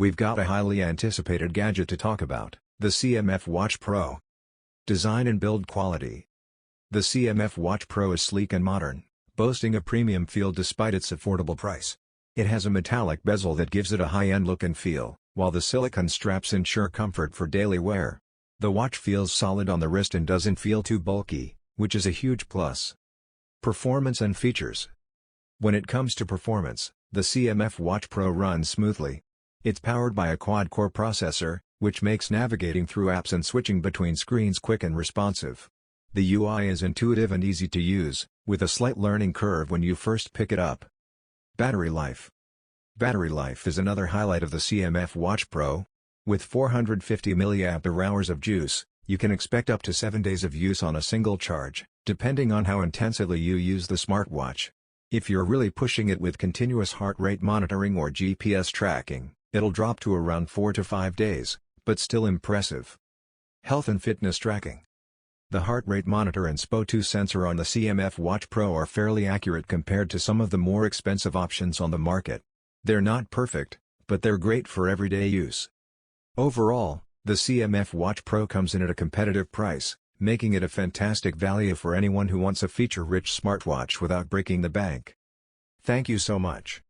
We've got a highly anticipated gadget to talk about, the CMF Watch Pro. Design and build quality. The CMF Watch Pro is sleek and modern, boasting a premium feel despite its affordable price. It has a metallic bezel that gives it a high-end look and feel, while the silicone straps ensure comfort for daily wear. The watch feels solid on the wrist and doesn't feel too bulky, which is a huge plus. Performance and features. When it comes to performance, the CMF Watch Pro runs smoothly. It's powered by a quad-core processor, which makes navigating through apps and switching between screens quick and responsive. The UI is intuitive and easy to use, with a slight learning curve when you first pick it up. Battery life. Battery life is another highlight of the CMF Watch Pro. With 450 mAh of juice, you can expect up to 7 days of use on a single charge, depending on how intensively you use the smartwatch. If you're really pushing it with continuous heart rate monitoring or GPS tracking, it'll drop to around 4 to 5 days, but still impressive. Health and fitness tracking. The heart rate monitor and SPO2 sensor on the CMF Watch Pro are fairly accurate compared to some of the more expensive options on the market. They're not perfect, but they're great for everyday use. Overall, the CMF Watch Pro comes in at a competitive price, making it a fantastic value for anyone who wants a feature-rich smartwatch without breaking the bank. Thank you so much.